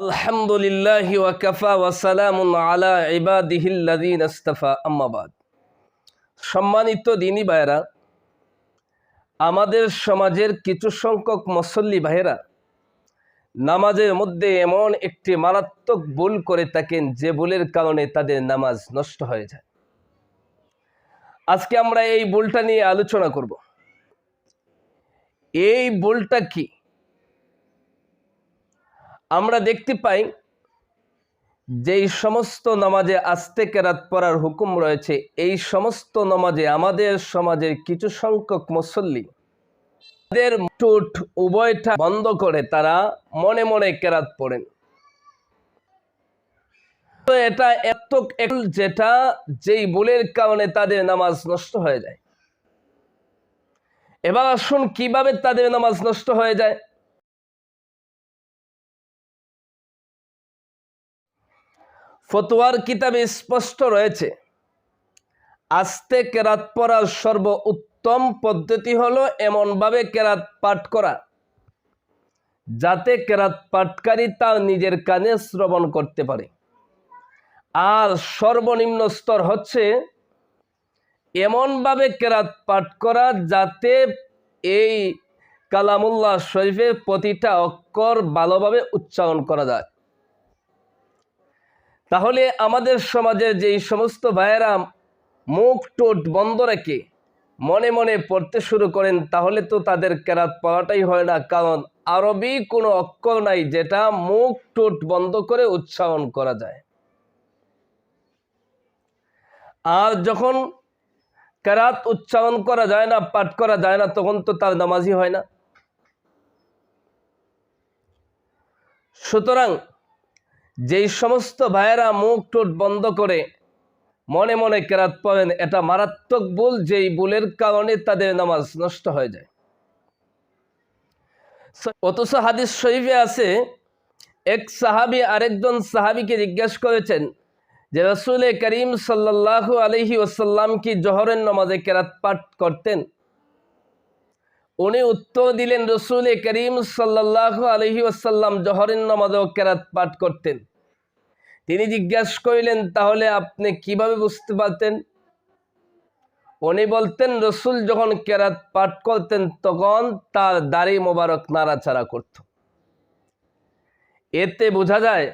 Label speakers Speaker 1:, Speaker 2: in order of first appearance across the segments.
Speaker 1: আলহামদুলিল্লাহি ওয়া কাফা ওয়া সালামুন আলা ইবাদিহিল্লাযীনা ইসতাফা আম্মা বাদ। সম্মানিত দিনী ভাইরা, আমাদের সমাজের কিছু সংখ্যক মুসল্লি ভাইরা নামাজের মধ্যে এমন একটি মারাত্মক ভুল করে থাকেন যে ভুলের কারণে তাদের নামাজ নষ্ট হয়ে যায়। আজকে আমরা এই ভুলটা নিয়ে আলোচনা করব। এই ভুলটা কি? আমরা দেখতে পাই যেই সমস্ত নামাজে আস্তে কেরাত পড়ার হুকুম রয়েছে, এই সমস্ত নামাজে আমাদের সমাজের কিছু সংখ্যক মুসল্লি তাদের ঠোঁট উভয়টা বন্ধ করে তারা মনে মনে কেরাত পড়েন। তো এটা এত যেটা যেই ভুলের কারণে তাদের নামাজ নষ্ট হয়ে যায়। এবার আসুন কিভাবে তাদের নামাজ নষ্ট হয়ে যায়। ফতোয়ার কিতাবে স্পষ্ট রয়েছে, আস্তে কেরাত পড়ার সর্বোত্তম পদ্ধতি হলো এমনভাবে কেরাত পাঠ করা যাতে কেরাত পাঠকারী তার নিজের কানে শ্রবণ করতে পারে। আর সর্বনিম্ন স্তর হচ্ছে এমনভাবে কেরাত পাঠ করা যাতে এই কালামুল্লাহ শরীফের প্রতিটা অক্ষর ভালোভাবে উচ্চারণ করা যায়। তাহলে আমাদের সমাজের যেই সমস্ত ভাইয়েরা মুখ ঠোঁট বন্ধ রেখে মনে মনে পড়তে শুরু করেন, তাহলে তো তাদের কেরাত পড়াটাই হয় না, কারণ আরবি কোনো অক্ষর নাই যেটা মুখ ঠোঁট বন্ধ করে উচ্চারণ করা যায়। আর যখন কেরাত উচ্চারণ করা যায় না, পাঠ করা যায় না, তখন তো তার নামাজই হয় না। সুতরাং যেই সমস্ত ভাইয়েরা মুখ ঠোঁট বন্ধ করে মনে মনে কেরাত পড়েন, এটা মারাত্মক ভুল, যেই ভুলের কারণে তাদের নামাজ নষ্ট হয়ে যায়। অথচ হাদিস শরীফে আছে, এক সাহাবী আরেকজন সাহাবীকে জিজ্ঞাসা করেছেন যে রাসূল করিম সাল্লাল্লাহু আলাইহি ওয়াসাল্লাম কি জোহরের নামাজে কেরাত পাঠ করতেন? উনি উত্তর দিলেন, রাসূল করিম সাল্লাল্লাহু আলাইহি ওয়াসাল্লাম জোহরের নামাজেও কেরাত পাঠ করতেন। তিনি জিজ্ঞাসা করিলেন, তাহলে আপনি কিভাবে বুঝতে পারতেন? উনি বলতেন, রাসূল যখন কেরাত পাঠ করতেন তখন তার দাড়ি মোবারক নাড়াচাড়া করত। এতে বোঝা যায়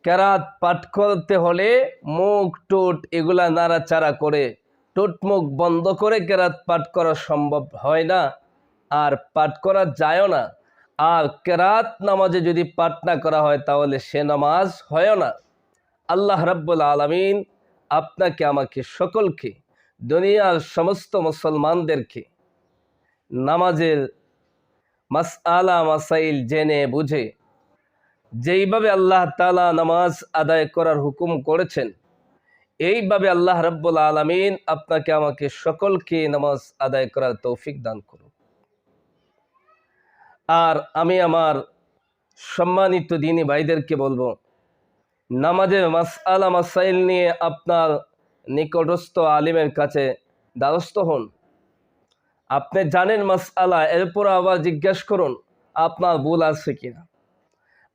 Speaker 1: কেরাত পাঠ করতে হলে মুখ ঠোঁট এগুলা নাড়াচাড়া করে, ঠোঁট মুখ বন্ধ করে কেরাত পাঠ করা সম্ভব হয় না, আর পাঠ করা যায়ও না। আর কেরাত নামাজে যদি পাঠ না করা হয় তাহলে সে নামাজ হয় না। আল্লাহ রাব্বুল আলামিন আপনাকে আমাকে সকলকে, দুনিয়ার সমস্ত মুসলমানদেরকে নামাজের মাসআলা মাসাইল জেনে বুঝে যেইভাবে আল্লাহ তাআলা নামাজ আদায় করার হুকুম করেছেন, এইভাবে আল্লাহ রাব্বুল আলামিন আপনাকে আমাকে সকলকে নামাজ আদায় করার তৌফিক দান করুন। আর আমি আমার সম্মানিত দ্বীনী ভাইদেরকে বলবো, নামাজের মাসআলা মাসাইল নিয়ে আপনার নিকটস্থ আলিমের কাছে দ্বারস্থ হন। আপনি জানেন মাসআলা, এরপর আবার জিজ্ঞাসা করুন আপনার ভুল আছে কিনা।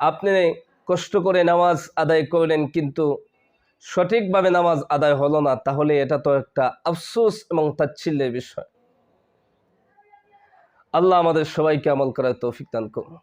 Speaker 1: আপনি কষ্ট করে নামাজ আদায় করলেন কিন্তু সঠিকভাবে নামাজ আদায় হলো না, তাহলে এটা তো একটা আফসোস এবং তাচ্ছিল্যের বিষয়। আল্লাহ আমাদের সবাইকে আমল করার তৌফিক দান করুন।